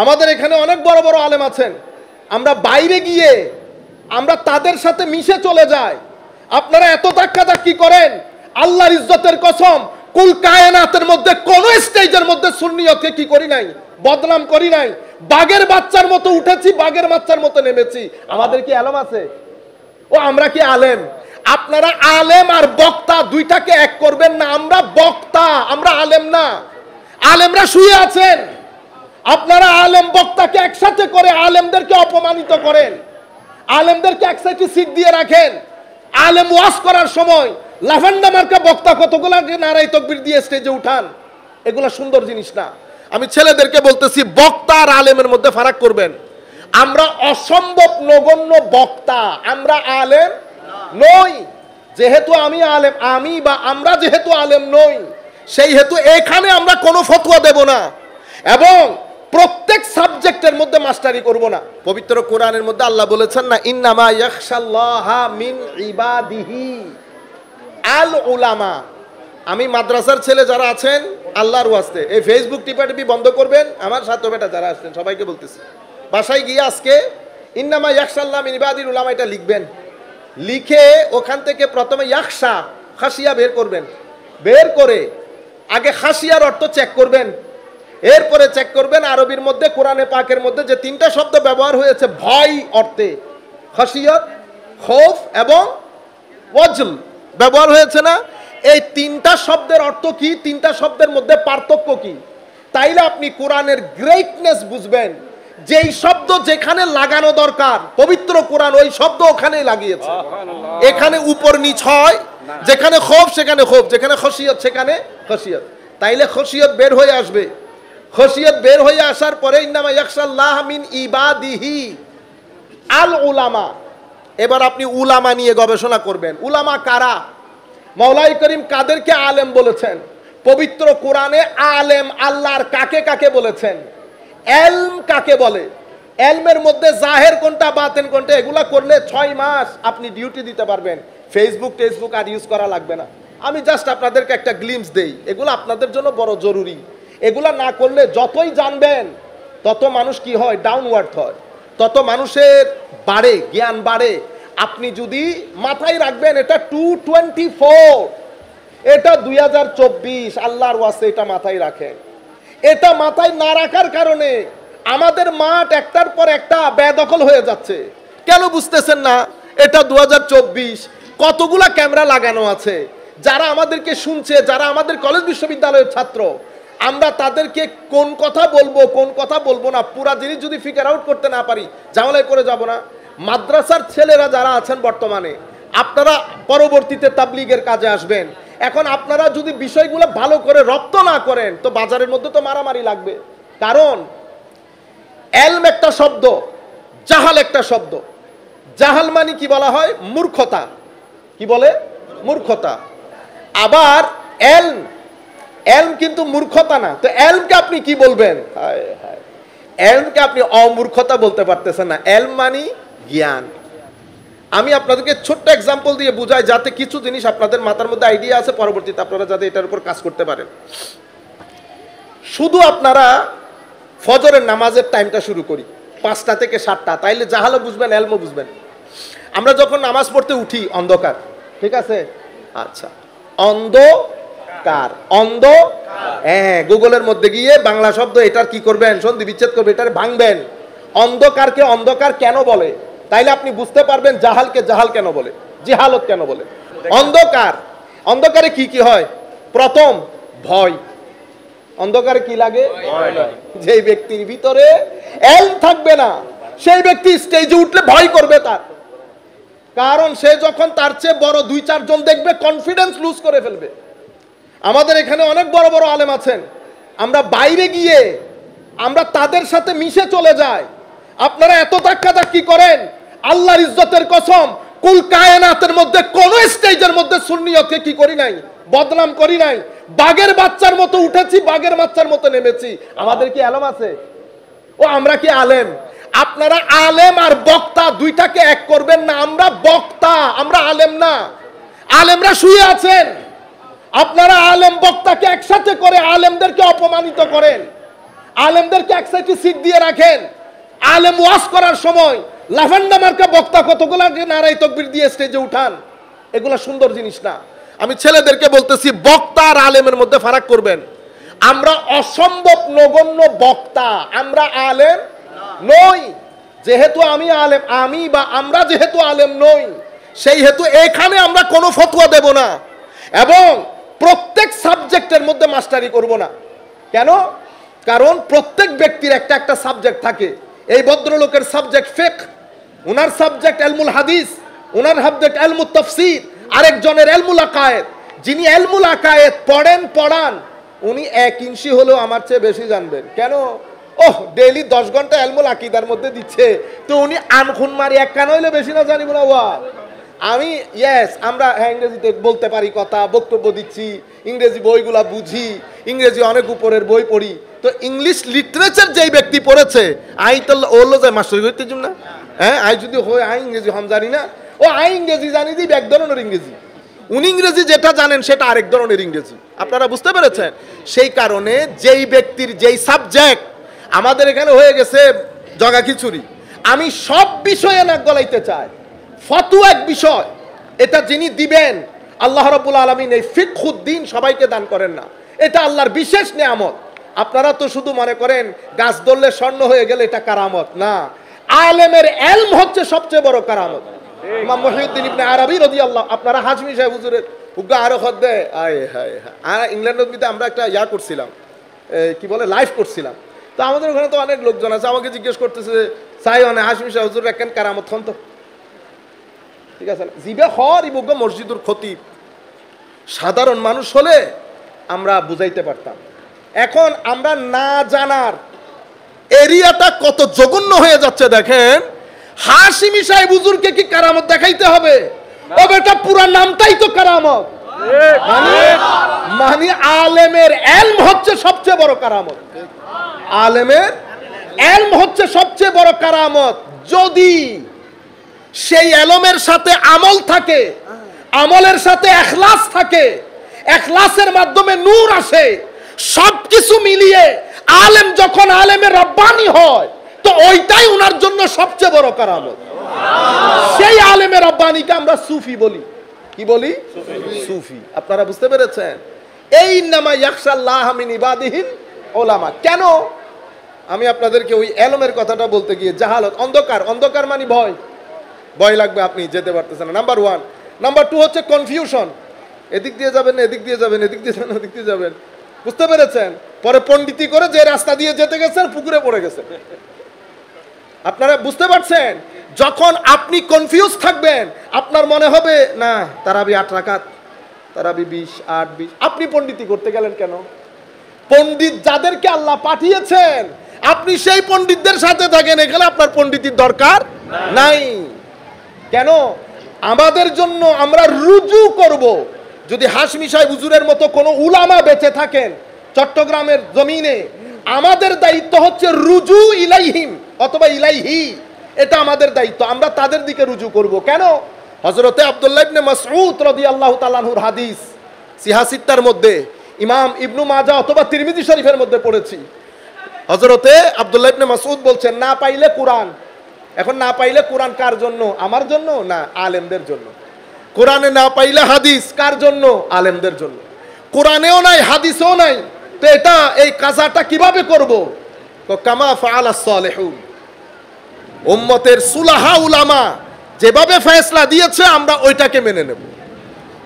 আমাদের এখানে অনেক বড় বড় আলেম আছেন, আমরা বাইরে গিয়ে আমরা তাদের সাথে মিশে চলে যাই। আপনারা এত ধাক্কাধাক্কি করেন, আল্লাহর ইজ্জতের কসম কুল কায়নাতের মধ্যে কোন স্টেজের মধ্যে সুন্নিয়তকে কি করি নাই, বদনাম করি নাই। বাঘের বাচ্চার মতো উঠেছি, বাঘের বাচ্চার মতো নেমেছি। আমাদের কি আলেম আছে? ও আমরা কি আলেম? আপনারা আলেম আর বক্তা দুইটাকে এক করবেন না। আমরা বক্তা, আমরা আলেম না। আলেমরা শুয়ে আছেন, আপনারা আলেম বক্তাকে একসাথে করে আলেমদেরকে অপমানিত করেন, আলেমদেরকে এক সাইডে সিট দিয়ে রাখেন। আলেম ওয়াজ করার সময় লাফান্ডা মার্কা বক্তা কতগুলা নারাই তাকবীর দিয়ে স্টেজে উঠান, এগুলা সুন্দর জিনিস না। আমি ছেলেদেরকে বলতেছি, বক্তা আর আলেমের মধ্যে ফারাক করবেন। আমরা অসম্ভব নগণ্য বক্তা, আমরা আলেম নই। যেহেতু আমি আলেম, আমি বা আমরা যেহেতু আলেম নই, সেই হেতু এখানে আমরা কোনো ফতোয়া দেব না এবং প্রত্যেক সাবজেক্টের মধ্যে মাস্টারি করব না। পবিত্র কোরআনের মধ্যে আল্লাহ বলেছেন না, ইন্নামা ইয়াখশাল্লাহা মিন ইবাদিহি আল উলামা। আমি মাদ্রাসার ছেলে যারা আছেন, আল্লাহর ওয়াস্তে এই ফেসবুক টিপাটিপি বন্ধ করবেন। আমার সাথে বেটা যারা আসছেন সবাইকে বলতেছি, বাসায় গিয়ে আজকে ইন্নামা ইয়াখশাল্লাহা মিন ইবাদিল উলামা এটা লিখবেন। লিখে ওখান থেকে প্রথমে ইয়াখশা খাসিয়া বের করবেন। বের করে আগে খাসিয়ার অর্থ চেক করবেন, এরপরে চেক করবেন আরবির মধ্যে কোরআনে পাকের মধ্যে যে তিনটা শব্দ ব্যবহার হয়েছে ভয় অর্থে, খাসিয়াত, খৌফ এবং ওয়াজল ব্যবহার হয়েছে না, এই তিনটা শব্দের অর্থ কি, তিনটা শব্দের মধ্যে পার্থক্য কি, তাইলে আপনি কোরআনের গ্রেটনেস বুঝবেন। যেই শব্দ যেখানে লাগানো দরকার পবিত্র কোরআন ওই শব্দ ওখানেই লাগিয়েছে। এখানে উপর নিচ হয়, যেখানে খৌফ সেখানে খৌফ, যেখানে খাসিয়াত সেখানে খাসিয়াত। তাইলে খাসিয়াত বের হয়ে আসবে। খাসিয়াত বের হয়ে আসার পরে ইন্নামা ইয়াখশাল্লাহ মিন ইবাদিহি আল উলামা। এবার আপনি উলামা নিয়ে গবেষণা করবেন। উলামা কারা? মওলাই করিম কাদেরকে আলেম বলেছেন? পবিত্র কোরআনে আলেম আল্লাহর কাকে কাকে বলেছেন? এলম কাকে বলে? এলমের মধ্যে জাহের কোনটা বাতেন কোনটা, এগুলা করলে 6 মাস আপনি ডিউটি দিতে পারবেন। ফেসবুক আর ইউজ করা লাগবে না। আমি জাস্ট আপনাদেরকে একটা গ্লিমস দেই, এগুলো আপনাদের জন্য বড় জরুরি। এগুলা না করলে যতই জানবেন তত মানুষ কি হয়, ডাউনওয়ার্ড হয়, তত মানুষের বাড়ে, জ্ঞান বাড়ে। আপনি যদি মাথায় রাখবেন এটা 224, এটা 2024, আল্লাহর ওয়াস্তে এটা মাথায় রাখেন। এটা মাথায় না রাখার কারণে আমাদের মাঠ একটার পর একটা বেদখল হয়ে যাচ্ছে। কেন বুঝতেছেন না? এটা 2024, কতগুলা ক্যামেরা লাগানো আছে। যারা আমাদেরকে শুনছে, যারা আমাদের কলেজ বিশ্ববিদ্যালয়ের ছাত্র, আমরা তাদেরকে কোন কথা বলবো কোন কথা বলবো না পুরা জিনিস যদি ফিগার আউট করতে না পারি, ঝামেলায় করে যাব না। মাদ্রাসার ছেলেরা যারা আছেন বর্তমানে, আপনারা পরবর্তীতে তাবলীগের কাজে আসবেন। এখন আপনারা যদি বিষয়গুলো ভালো করে রপ্ত না করেন তো বাজারের মধ্যে তো মারামারি লাগবে। কারণ এলম একটা শব্দ, জাহাল একটা শব্দ। জাহাল মানে কি বলা হয়? মূর্খতা। কি বলে? মূর্খতা। আবার এলম, এলম কিন্তু মূর্খতা না। তো এলমকে আপনি কি বলবেন? হায় হায়, এলমকে আপনি অমূর্খতা বলতে পারতেছেন না। এলম মানে জ্ঞান। আমি আপনাদেরকে ছোট্ট এক্সাম্পল দিয়ে বুঝাই যাতে কিছু জিনিস আপনাদের মাথার মধ্যে আইডিয়া আছে, পরবর্তীতে আপনারা যাতে এটার উপর কাজ করতে পারেন। শুধু আপনারা ফজরের নামাজের টাইমটা শুরু করি 5টা থেকে 7টা, তাইলে জাহালও বুঝবেন, এলমও বুঝবেন। আমরা যখন নামাজ পড়তে উঠি অন্ধকার, ঠিক আছে? আচ্ছা, অন্ধকার, অন্ধ, হ্যাঁ, গুগলের মধ্যে গিয়ে বাংলা শব্দ এটার কি করবেন, সন্ধি বিচ্ছেদ করবেন, এটার ভাঙবেন। অন্ধকারকে অন্ধকার কেন বলে, তাইলে আপনি বুঝতে পারবেন জাহালকে জাহাল কেন বলে, জিহালত কেন বলে। অন্ধকার, অন্ধকারে কি কি হয়? প্রথম ভয়। অন্ধকারে কি লাগে? যে ব্যক্তির ভিতরে এলম থাকবে না সেই ব্যক্তি স্টেজে উঠলে ভয় করবে তার, কারণ সে যখন তার চেয়ে বড় 2-4 জন দেখবে কনফিডেন্স লুজ করে ফেলবে। আমাদের এখানে অনেক বড় বড় আলেম আছেন, আমরা বাইরে গিয়ে আমরা তাদের সাথে মিশে চলে যাই। আপনারা এত ধাক্কাধাক্কি করেন, আল্লাহর ইজ্জতের কসম কুল কায়নাতের মধ্যে কোন স্টেজের মধ্যে সুন্নিয়তকে কি করি নাই, বদনাম করি নাই। বাঘের বাচ্চার মতো উঠেছি, বাঘের বাচ্চার মতো নেমেছি। আমাদের কি আলেম আছে? ও আমরা কি আলেম? আপনারা আলেম আর বক্তা দুইটাকে এক করবেন না। আমরা বক্তা, আমরা আলেম না। আলেমরা শুয়ে আছেন, আপনারা আলেম বক্তাকে একসাথে করে আলেমদেরকে অপমানিত করেন, আলেমদেরকে এক সাইডে সিট দিয়ে রাখেন, আলেম ওয়াজ করার সময় লাফান্ডা মার্কা বক্তা কতগুলা নারাই তকবির দিয়ে স্টেজে উঠান, এগুলা সুন্দর জিনিস না। আমি ছেলেদেরকে বলতেছি, বক্তা আর আলেমের মধ্যে ফারাক করবেন। আমরা অসম্ভব নগণ্য বক্তা, আমরা আলেম নই। যেহেতু আমি আলেম, আমি বা আমরা যেহেতু আলেম নই, সেই হেতু এখানে আমরা কোনো ফতোয়া দেব না এবং প্রত্যেক সাবজেক্টের মধ্যে মাস্টারি করব না। কেন? কারণ প্রত্যেক ব্যক্তির একটা একটা সাবজেক্ট থাকে। এই ভদ্রলোকের সাবজেক্ট ফিকহ, উনার সাবজেক্ট ইলমুল হাদিস, উনার সাবজেক্ট ইলমুত তাফসীর, আরেকজনের ইলমুল আকায়েদ। যিনি ইলমুল আকায়েদ পড়ান, উনি 1 ইঞ্চি হলেও আমার চেয়ে বেশি জানবেন। কেন? ওহ, ডেইলি 10 ঘন্টা ইলমুল আকীদার মধ্যে দিচ্ছে, তো উনি আনখুন মারি এক কান হইলে বেশি না জানিব না। আমি আমরা ইংরেজিতে বলতে পারি, কথা বক্তব্য দিচ্ছি, ইংরেজি বইগুলা বুঝি, ইংরেজি অনেক উপরের বই পড়ি। তো ইংলিশ লিটারেচার যেই ব্যক্তি পড়েছে, আই তো ওলো যায় মাস্টারি করতে যাম না। হ্যাঁ, আই যদি হয় আই ইংরেজি হম জানি না, ও আই ইংরেজি জানি দিই এক ধরনের ইংরেজি, উনি ইংরেজি যেটা জানেন সেটা আরেক ধরনের ইংরেজি। আপনারা বুঝতে পেরেছেন? সেই কারণে যেই ব্যক্তির যেই সাবজেক্ট, আমাদের এখানে হয়ে গেছে জগা খিচুড়ি। আমি সব বিষয়ে নাক গলাইতে চাই। ফতোয়া এক বিষয়, এটা যিনি দিবেন, আল্লাহ রাব্বুল আলামিন এই ফিকহুদ্দিন সবাইকে দান করেন না, এটা আল্লাহর বিশেষ নেয়ামত। আপনারা তো শুধু মনে করেন গাছ ধরলে স্বর্ণ হয়ে গেলে এটা কারামত না, আলেমের ইলম হচ্ছে সবচেয়ে বড় কারামত। ইমাম মুহিউদ্দিন ইবনে আরবি রাদিয়াল্লাহু, আপনারা হাজমি সাহেব হুজুরের উগ্র আরো খদ্দে আয় হায় আর ইংল্যান্ডে আমরা একটা করছিলাম, কি বলে লাইভ করছিলাম। তো আমাদের ওখানে তো অনেক লোকজন আছে, আমাকে জিজ্ঞেস করতেছে চাই অনেক হাজমি সাহেব হুজুর কেন কারামত হন। তো ঠিক আছে, জিবে হর ইবুগ্গ মসজিদুর খতিব, সাধারণ মানুষ হলে আমরা বুঝাইতে পারতাম। এখন আমরা না জানার এরিয়াটা কত জঘন্য হয়ে যাচ্ছে দেখেন। হাশিমি সাহেব হুজুরকে কি কারামত দেখাইতে হবে? ও বেটা, পুরা নামটাই তো কারামত। মানে আলেমের ইলম হচ্ছে সবচেয়ে বড় কারামত, আলেমের ইলম হচ্ছে সবচেয়ে বড় কারামত। যদি সেই ইলমের সাথে আমল থাকে, আমলের সাথে ইখলাস থাকে, ইখলাসের মাধ্যমে নূর আসে, সবকিছু মিলিয়ে আলেম যখন আলেমে রব্বানি হয়, তো ওইটাই ওনার জন্য সবচেয়ে বড় কারামত। সেই আলেমে রব্বানিকে আমরা সুফি বলি। কি বলি? সুফি। আপনারা বুঝতে পেরেছেন? এই নামা ইয়াখশাল্লাহ মিন ইবাদিহিল উলামা। কেন আমি আপনাদেরকে ওই ইলমের কথাটা বলতে গিয়ে, জাহালত, অন্ধকার, অন্ধকার মানে ভয়, ভয় লাগবে, আপনি যেতে পারতেছেন না, নাম্বার 1। নাম্বার 2 হচ্ছে কনফিউশন, এদিক দিয়ে যাবেন, এদিক দিয়ে যাবেন, এদিক দিয়ে যাবেন, ওদিক দিয়ে যাবেন। বুঝতে পেরেছেন? পরে পণ্ডিতি করে যে রাস্তা দিয়ে যেতে গেছেন পুকুরে পড়ে গেছে। আপনারা বুঝতে পারছেন? যখন আপনি কনফিউজ থাকবেন, আপনার মনে হবে না তারাবি 8 রাকাত, তারাবি 20, 8, 20, আপনি পণ্ডিতি করতে গেলেন কেন? পণ্ডিত যাদেরকে আল্লাহ পাঠিয়েছেন, আপনি সেই পণ্ডিতদের সাথে থাকেন, এখানে আপনার পণ্ডিতির দরকার নাই। কেন? আমাদের জন্য আমরা রুজু করব। যদি হাশমি সাহেব হুজুরের মতো কোনো উলামা বেঁচে থাকেন চট্টগ্রামের জমিনে, আমাদের দায়িত্ব হচ্ছে রুজু ইলাইহিম অথবা ইলাইহি, এটা আমাদের দায়িত্ব, আমরা তাদের দিকে রুজু করব। কেন? হযরতে আব্দুল্লাহ ইবনে মাসউদ রাদিয়াল্লাহু তাআলা আনহুর হাদিস সিহাসিত্তার মধ্যে, ইমাম ইবনু মাজাহ অথবা তিরমিজি শরীফের মধ্যে পড়েছি। হযরতে আব্দুল্লাহ ইবনে মাসউদ বলছেন, না পাইলে কোরআন। এখন না পাইলে কোরআন কার জন্য? আমার জন্য না, আলেমদের জন্য। কোরআনে না পাইলে হাদিস কার জন্য? আলেমদের জন্য। কোরআনেও নাই, হাদিসেও নাই, তো এটা এই কাজাটা কিভাবে করব? কামা ফাআলাস সালিহুন, উম্মতের সুলাহা উলামা যেভাবে ফয়সালা দিয়েছে আমরা ওইটাকে মেনে নেব,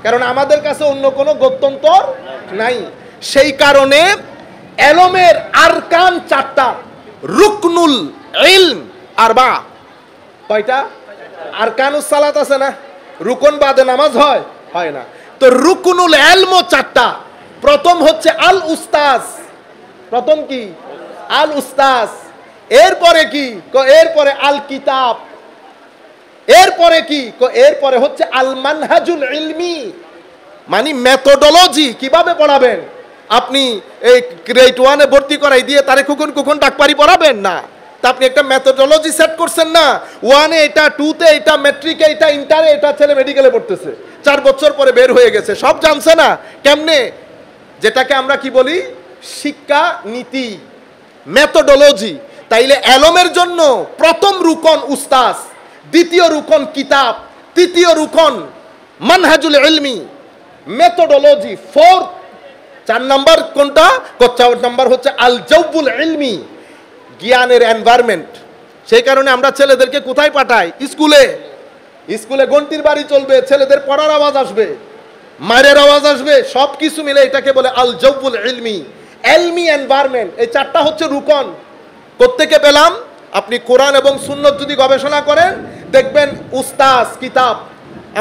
কারণ আমাদের কাছে অন্য কোনো গত্যন্তর নাই। সেই কারণে ইলমের আরকান 4টা, রুকনুল ইলম আরবা। কয়টা? আরকানুস সালাত আছে না, রুকন বাদে নামাজ হয় না। তো রুকনুল ইলম 4টা। প্রথম হচ্ছে আল উস্তাজ। প্রথম কি? আল উস্তাজ। এরপরে কি? এরপরে আল কিতাব। এরপরে কি? এরপরে হচ্ছে আল মানহাজুল ইলমি, মানে মেথোডোলজি, কিভাবে পড়াবেন। আপনি এই গ্রেড 1-এ ভর্তি করাই দিয়ে তারে কুকুন ডাকপারি পড়াবেন না, তা আপনি একটা মেথোডোলজি সেট করছেন না, 1-এ এটা, 2-তে এটা, মেট্রিকে এটা, ইন্টারে এটা, ছেলে মেডিকেলে পড়তেছে, 4 বছর পরে বের হয়ে গেছে, সব জানছে না। কেমনে? যেটাকে আমরা কি বলি শিক্ষা নীতি, মেথোডোলজি। তাইলে এলমের জন্য প্রথম রুকন উস্তাজ, দ্বিতীয় রুকন কিতাব, তৃতীয় রুকন মানহাজুল ইলমি, মেথোডোলজি। ফোর্থ, 4 নাম্বার কোনটা? 4 নাম্বার হচ্ছে আল জাওবুল ইলমি, জ্ঞানের এনভায়রনমেন্ট। সেই কারণে আমরা ছেলেদেরকে কোথায় পাঠাই? স্কুলে। স্কুলে ঘন্টির বাড়ি চলবে, ছেলেদের পড়ার আওয়াজ আসবে, মায়ের আওয়াজ আসবে, সব কিছু মিলে এটাকে বলে আল জাওবুল ইলমি, এলমি এনভায়রনমেন্ট। এই 4টা হচ্ছে রুকন। কোত্থেকে পেলাম? আপনি কোরআন এবং সুন্নত যদি গবেষণা করেন দেখবেন উস্তাজ কিতাব,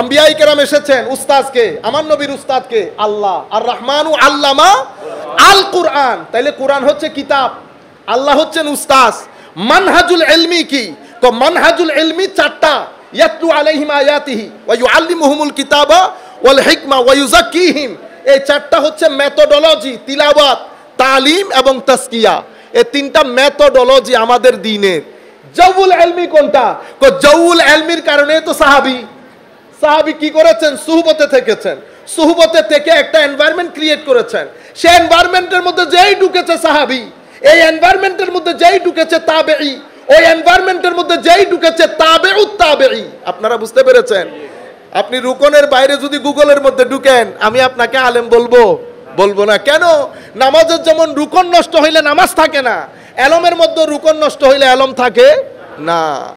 আম্বিয়াই কেরাম এসেছেন উস্তাজকে, আমার নবীর উস্তাদকে আল্লাহ, আর রহমানু আল্লামা আল কুরআন। তাইলে কোরআন হচ্ছে কিতাব, আল্লাহ হচ্ছেন উস্তাজ। মানহাজুল ইলমি কি? তো মানহাজুল ইলমি 4টা, ইয়াতলু আলাইহিম আয়াতিহি ওয়া ইউআল্লিমুহুমুল কিতাবা ওয়াল হিকমা ওয়া ইউযাক্কিহিম। এই 4টা হচ্ছে মেথোডোলজি, তিলাওয়াত, তালিম এবং তাসকিয়া। এই 3টা মেথোডোলজি আমাদের দ্বীনের। জাওউল ইলমি কোনটা? জাওউল ইলমির কারণে তো সাহাবী কি করেছেন? সুহবতে থেকেছেন, সুহবতে থেকে একটা এনভায়রনমেন্ট ক্রিয়েট করেছেন। সেই এনভায়রনমেন্টের মধ্যে যেই ঢুকেছে সাহাবী, এই এনভায়রনমেন্টের মধ্যে যেই ঢুকেছে তাবেঈ, ওই এনভায়রনমেন্টের মধ্যে যেই ঢুকেছে তাবেউত তাবেঈ। আপনারা বুঝতে পেরেছেন? আপনি রুকনের বাইরে যদি গুগলের মধ্যে ঢুকেন, আমি আপনাকে আলেম বলবো না। কেন? নামাজের যেমন রুকন নষ্ট হইলে নামাজ থাকে না, এলমের মধ্যে রুকন নষ্ট হইলে এলম থাকে না।